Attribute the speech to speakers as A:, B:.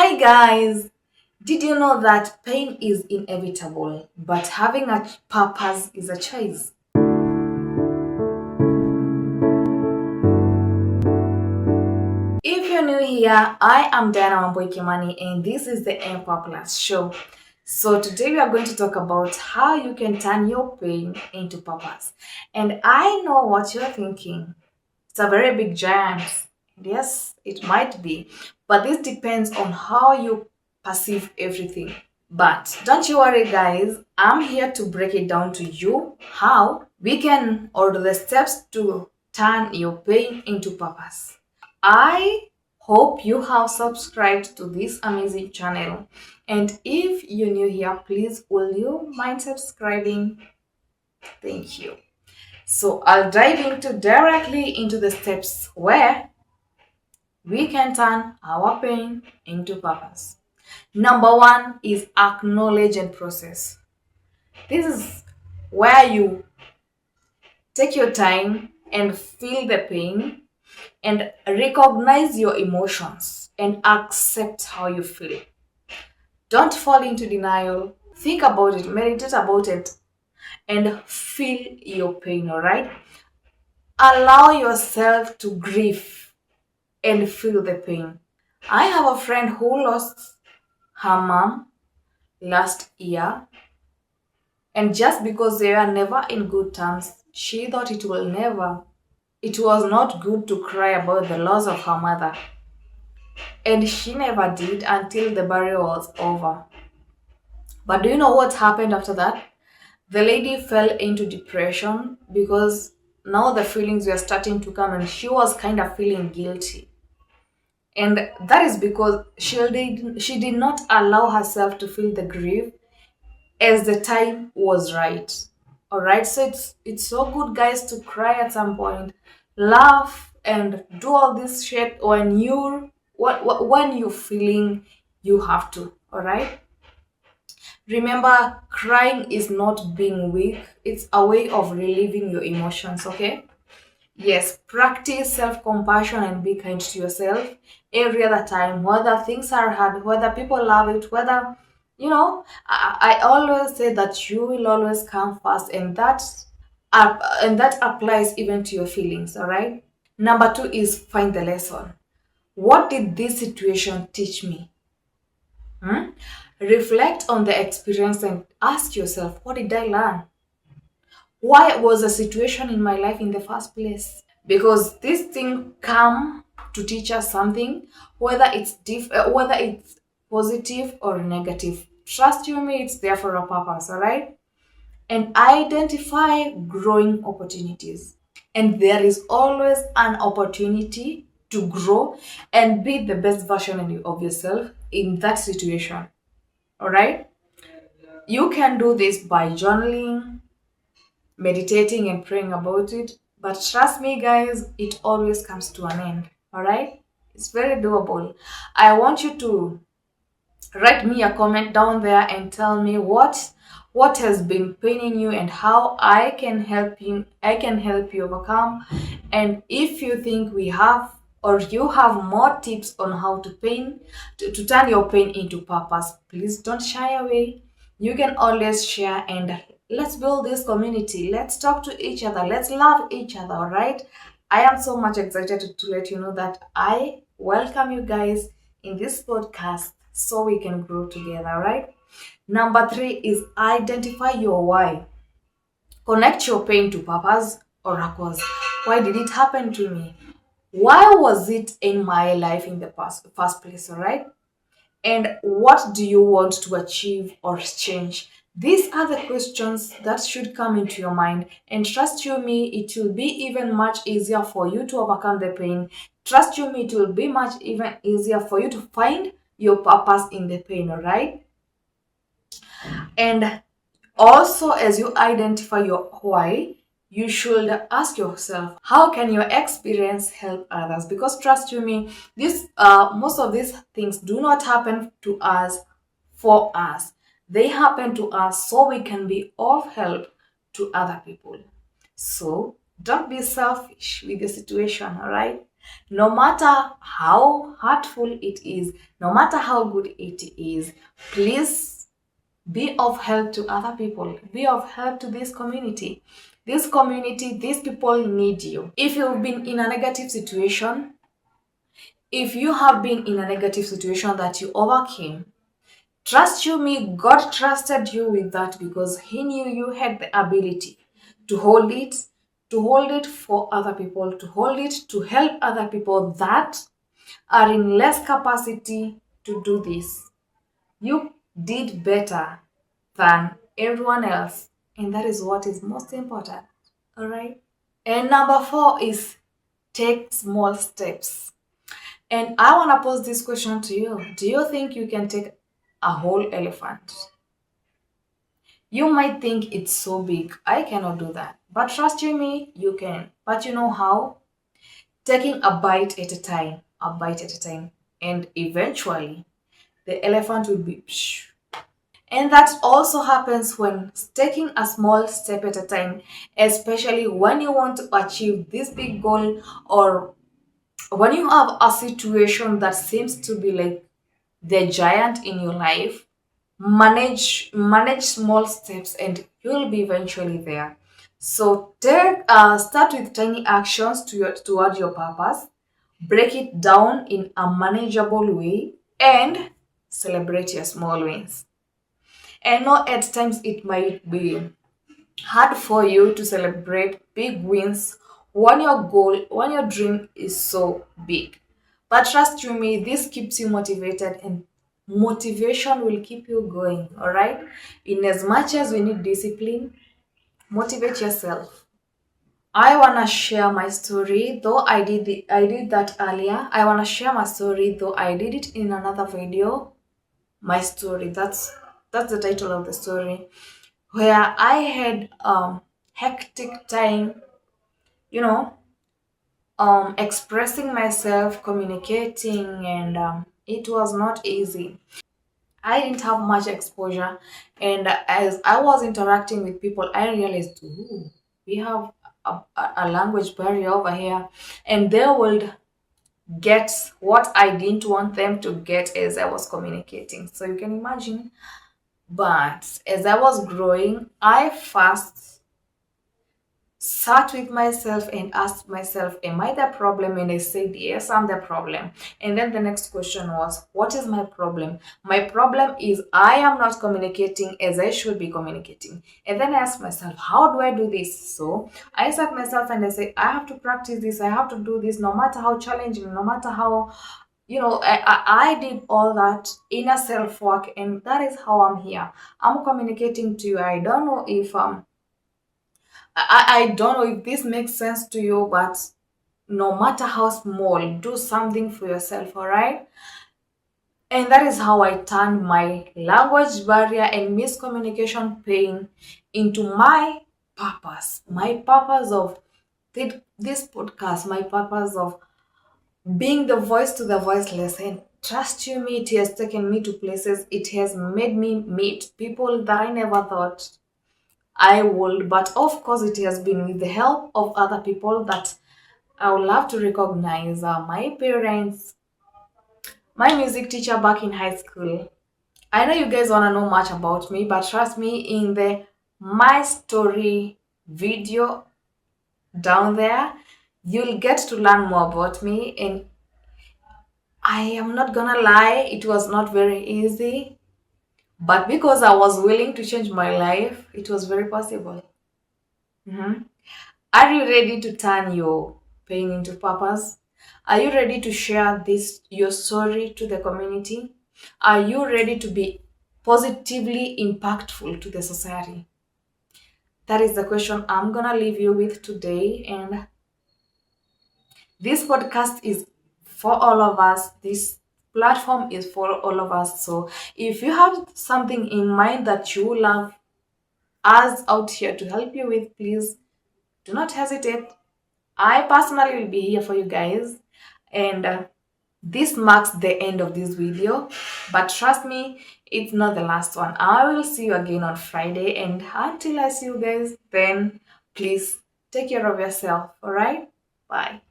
A: Hi guys! Did you know that pain is inevitable, but having a purpose is a choice? If you're new here, I am Diana Wamboikimani and this is the Empower Plus show. So today we are going to talk about how you can turn your pain into purpose. And I know what you're thinking. It's a very big giant. Yes, it might be. But this depends on how you perceive everything. But don't you worry, guys. I'm here to break it down to you how we can, or the steps to turn your pain into purpose. I hope you have subscribed to this amazing channel. And if you're new here, please will you mind subscribing? Thank you. So I'll dive directly into the steps where we can turn our pain into purpose. Number one is acknowledge and process. This is where you take your time and feel the pain and recognize your emotions and accept how you feel. Don't fall into denial. Think about it, meditate about it, and feel your pain, all right? Allow yourself to grieve and feel the pain. I have a friend who lost her mom last year, and just because they are never in good terms, she thought it was not good to cry about the loss of her mother. And she never did until the burial was over. But do you know what happened after that? The lady fell into depression because now the feelings were starting to come and she was kind of feeling guilty. And that is because she did not allow herself to feel the grief as the time was right. All right, so it's so good, guys, to cry at some point, laugh, and do all this shit when when you're feeling you have to. All right. Remember, crying is not being weak. It's a way of relieving your emotions. Okay. Yes, practice self compassion and be kind to yourself every other time, whether things are hard, whether people love it, whether, I always say that you will always come first, and that applies even to your feelings, all right? Number two is find the lesson. What did this situation teach me? Hmm? Reflect on the experience and ask yourself, what did I learn? Why was the situation in my life in the first place? Because this thing come to teach us something, whether it's positive or negative. Trust you me, it's there for a purpose, all right? And identify growing opportunities. And there is always an opportunity to grow and be the best version of yourself in that situation, all right? You can do this by journaling, meditating, and praying about it. But trust me, guys, it always comes to an end. All right? It's very doable. I want you to write me a comment down there and tell me what has been paining you and how I can help you overcome. And if you think we have or you have more tips on how to turn your pain into purpose, please don't shy away. You can always share, and let's build this community. Let's talk to each other. Let's love each other, all right? I am so much excited to let you know that I welcome you guys in this podcast so we can grow together, all right? Number three is identify your why. Connect your pain to purpose or a cause. Why did it happen to me? Why was it in my life in the first place, all right? And what do you want to achieve or change? These are the questions that should come into your mind. And trust you me, it will be even much easier for you to overcome the pain. Trust you me, it will be much even easier for you to find your purpose in the pain, all right? And also, as you identify your why, you should ask yourself, how can your experience help others? Because trust you me, this most of these things do not happen to us for us. They happen to us so we can be of help to other people. So don't be selfish with the situation, all right? No matter how hurtful it is, no matter how good it is, please be of help to other people. Be of help to this community. This community, these people need you. If you've been in a negative situation, if you have been in a negative situation that you overcame, trust you me, God trusted you with that because He knew you had the ability to hold it for other people, to hold it to help other people that are in less capacity to do this. You did better than everyone else, and that is what is most important. All right. And number four is take small steps. And I want to pose this question to you. Do you think you can take a whole elephant? You might think it's so big, I cannot do that. But trust you me, you can. But you know how? Taking a bite at a time, a bite at a time. And eventually, the elephant will be psh. And that also happens when taking a small step at a time, especially when you want to achieve this big goal or when you have a situation that seems to be like the giant in your life. Manage small steps and you'll be eventually there. So start with tiny actions toward your purpose, break it down in a manageable way, and celebrate your small wins. And know at times it might be hard for you to celebrate big wins when your dream is so big. But trust you me, this keeps you motivated and motivation will keep you going, all right? In as much as we need discipline, motivate yourself. I want to share my story though I did that earlier. I want to share my story though I did it in another video. My story, that's the title of the story, where I had hectic time, you know, expressing myself, communicating, and it was not easy. I didn't have much exposure, and as I was interacting with people, I realized, ooh, we have a language barrier over here, and they would get what I didn't want them to get as I was communicating. So you can imagine. But as I was growing, I first sat with myself and asked myself, am I the problem? And I said, yes, I'm the problem. And then the next question was, what is my problem? My problem is I am not communicating as I should be communicating. And then I asked myself, how do I do this? So I sat myself and I said, I have to practice this. I have to do this no matter how challenging, no matter how, I did all that inner self work, and that is how I'm here. I'm communicating to you. I don't know if I don't know if this makes sense to you, but no matter how small, do something for yourself, all right? And that is how I turned my language barrier and miscommunication pain into my purpose of this podcast, my purpose of being the voice to the voiceless. And trust you me, it has taken me to places, it has made me meet people that I never thought I would, but of course, it has been with the help of other people that I would love to recognize. My parents, my music teacher back in high school. I know you guys want to know much about me, but trust me, in the My Story video down there, you'll get to learn more about me. And I am not gonna lie, it was not very easy, but because I was willing to change my life, it was very possible. Mhm. Are you ready to turn your pain into purpose? Are you ready to share your story to the community? Are you ready to be positively impactful to the society? That is the question I'm gonna leave you with today. And this podcast is for all of us. This platform is for all of us. So if you have something in mind that you love us out here to help you with, please do not hesitate. I personally will be here for you guys, and this marks the end of this video, but trust me, it's not the last one. I will see you again on Friday, and until I see you guys then, please take care of yourself. All right, bye.